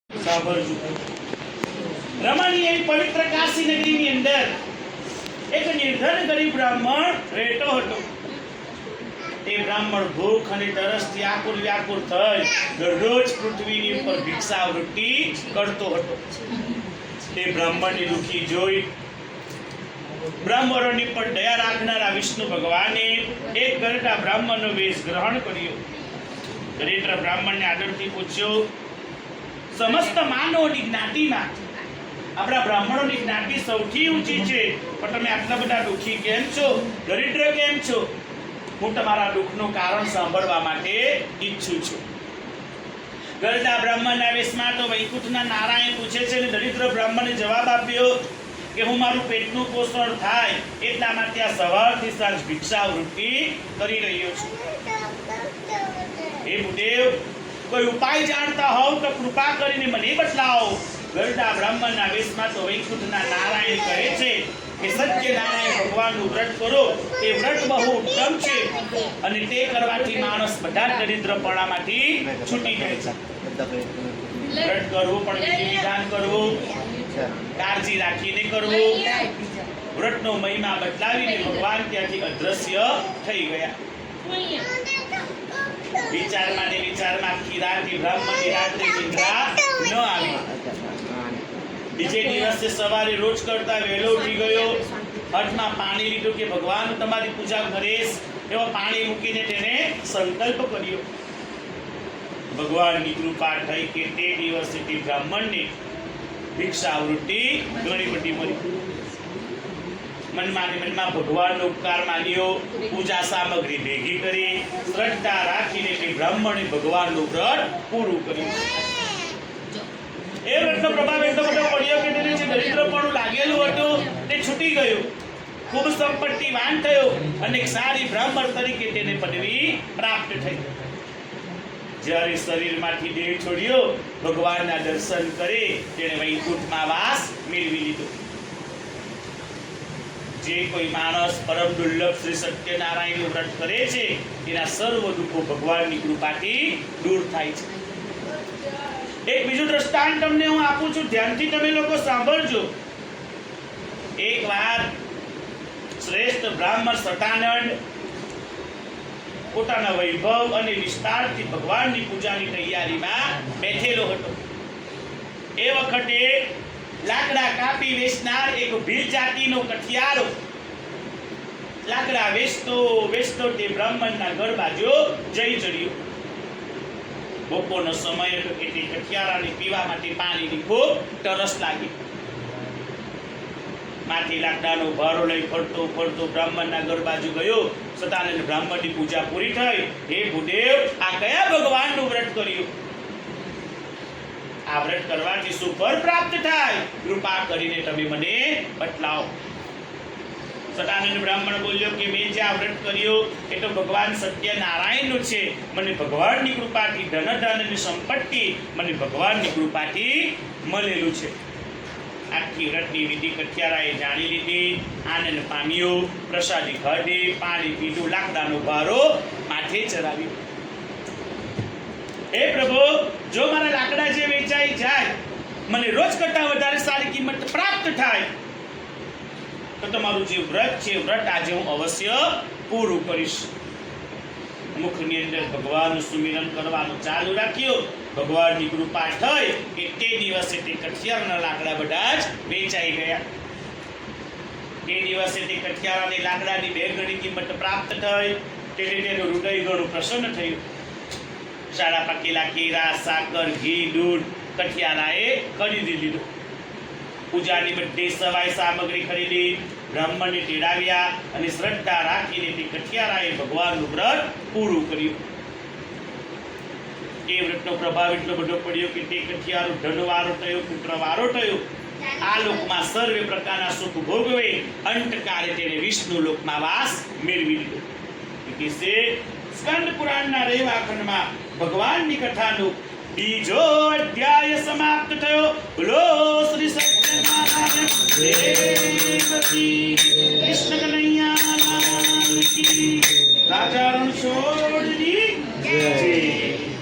સાંભળજો. રમણીય એવી પવિત્ર કાશી નગરીની અંદર એક નિર્ધન ગરીબ બ્રાહ્મણ રહેતો હતો. તે બ્રાહ્મણ ભૂખ અને તરસથી આકુર વ્યાકુર થઈ દરરોજ પૃથ્વીની ઉપર ભિક્ષાવૃત્તિ કરતો હતો. તે બ્રાહ્મણની દુઃખી જોઈ બ્રાહ્મણોની પર દયા રાખનારા વિષ્ણુ ભગવાને એક ગરડા બ્રાહ્મણનો વેશ ગ્રહણ કર્યો. દરિદ્ર બ્રાહ્મણને આદરથી પૂછ્યો, સમસ્ત માનવોની જ્ઞાતિમાં આપણા બ્રાહ્મણોની જ્ઞાતિ સૌથી ઊંચી છે, પણ તમે આટલા બધા દુઃખી કેમ છો, દરિદ્ર કેમ છો? હું તમારા દુઃખનું કારણ સાંભળવા માટે ઈચ્છું છું. ગરડા બ્રાહ્મણના વેશમાં તો વૈકુંઠના નારાયણ પૂછે છે અને દરિદ્ર બ્રાહ્મણે જવાબ આપ્યો કે હું મારું પેટનું પોષણ થાય એટલા માટે આ સવારથી સાંજ ભિક્ષાવૃત્તિ કરી રહ્યો છું. હે ભૂદેવ, કોઈ ઉપાય જાણતા હોવ તો કૃપા કરીને મને બતલાવો. ગરડા બ્રાહ્મણના વેશમાં તો વૈકુંઠના નારાયણ કહે છે કે સત્યનારાયણ ભગવાનનું વ્રત કરો, તે વ્રત બહુ ઉત્તમ છે અને તે કરવાથી માણસ બધા દરિદ્રપણામાંથી છૂટી જાય છે. વ્રત કરવું પણ વિધિ વિધાન કરવું, કાળજી રાખીને કરવું. વ્રતનો મહિમા બદલાવીને ભગવાન ત્યાંથી અદ્રશ્ય થઈ ગયા. વિચારમાં ને વિચારમાં આખી રાત બ્રાહ્મણની રાત્રે નિંદ્રા ન આવી. બીજે દિવસે સવારે રોજ કરતા વહેલો ઉઠી ગયો. હાથમાં પાણી લીધું કે ભગવાન તમારી પૂજા કરીશ એવો પાણી મૂકીને તેને સંકલ્પ કર્યો. ભગવાનની કૃપા થઈ કે તે દિવસે તે બ્રાહ્મણને ભિક્ષાવૃત્તિ ઘણી બધી મળી. મનમાં ભગવાનનો ઉપકાર માન્યો, પૂજા સામગ્રી ભેગી કરી, શ્રદ્ધા રાખીને તે બ્રાહ્મણે ભગવાનનું વ્રત પૂરું કર્યું. એ વ્રતનો પ્રભાવ એટલો બધો પડ્યો કે તેને જે દરિદ્રપણું લાગેલું હતું તે છૂટી ગયું. ખૂબ સંપત્તિવાન થયો અને એક સારી બ્રાહ્મણ તરીકે તેને પદવી પ્રાપ્ત થઈ. જ્યારે શરીરમાંથી દેહ છોડ્યો, ભગવાનના દર્શન કરી તેણે વૈકુંઠમાં વાસ મેળવી લીધો. જે કોઈ માણસ પરમ દુર્લભ શ્રી સત્યનારાયણનું વ્રત કરે છે તેના સર્વ દુઃખો ભગવાનની કૃપાથી દૂર થાય છે. એક બીજું દ્રષ્ટાંત તમને હું આપું છું, ધ્યાનથી તમે લોકો સાંભળજો. એકવાર શ્રેષ્ઠ બ્રાહ્મણ સતાનંદ પોતાના વૈભવ અને વિસ્તારથી ભગવાનની પૂજાની તૈયારીમાં બેઠેલો હતો. એ વખતે લાકડા કાપી વેચનાર એક ભીલ જાતિનો કઠિયારો લાકડા વેચતો તે બ્રાહ્મણના ઘર બાજુ જઈ ચડ્યો. બપોરનો સમય હતો કે તે કઠિયારાને પીવા માટે પાણીની ખૂબ તરસ લાગી. માથી લાકડાનો ભારો લઈ ફરતો બ્રાહ્મણના ઘર બાજુ ગયો. સતાનંદ બ્રાહ્મણની પૂજા પૂરી થઈ. હે ભૂદેવ, આ કયા ભગવાનનું વ્રત કર્યું? આ વ્રત કરવાથી શું ફળ પ્રાપ્ત થાય? કૃપા કરીને તમે મને બતલાવો. સતાનંદ બ્રાહ્મણ બોલ્યો કે મેં જે આ વ્રત કર્યું એ તો ભગવાન સત્યનારાયણનું છે. મને ભગવાનની કૃપાથી ધન અને સંપત્તિ મને ભગવાનની કૃપાથી મળેલું છે. આખી વ્રતની વિધિ કઠિયારાએ જાણી લીધી. આનંદ પામ્યો, પ્રસાદી ખાધી, પાણી પીધું, લાકડાનો ભારો માથે ચડાવ્યો. હે પ્રભુ, જો મારા લાકડા જે વેચાઈ જાય, મને રોજ કરતા વધારે સારી કિંમત પ્રાપ્ત થાય તો તમારું જે વ્રત છે વ્રત આજે હું અવશ્ય પૂરું કરીશ. મુખની અંદર ભગવાનનું સુમિરન કરવાનું ચાલુ રાખ્યું. ભગવાનની કૃપા થઈ કે તે દિવસે તે કઠિયારના લાકડા બધા જ વેચાઈ ગયા. તે દિવસે તે કઠિયારાની લાકડાની 2 ગણી કિંમત પ્રાપ્ત થઈ. તેને તેનું હૃદય ઘણું પ્રસન્ન થયું. સાડા પાકેલા કેરા, સાકર, ઘી, દૂધ કઠિયારાએ ખરીદી લીધું. પૂજાની બધી સવાય સામગ્રી ખરીદી, બ્રાહ્મણને તેડાવ્યા અને શ્રદ્ધા રાખીને તે કઠિયારાએ ભગવાનનું વ્રત પૂરું કર્યું. એ વ્રતનો પ્રભાવ એટલો બધો પડ્યો કે તે કઠિયારો ધનવારો થયો, પુત્રવારો થયો. આ લોકમાં સર્વે પ્રકારના સુખ ભોગવે અંતકાળે તેને વિષ્ણુ લોકમાં વાસ મેળવી લીધો. સ્કંદ પુરાણના 2મા ખંડમાં ભગવાનની કથાનો બીજો અધ્યાય સમાપ્ત થયો. બોલો શ્રી સત્યનારાયણ દેવકી કૃષ્ણ કનૈયા લાલ કી રાજા રણછોડની જય.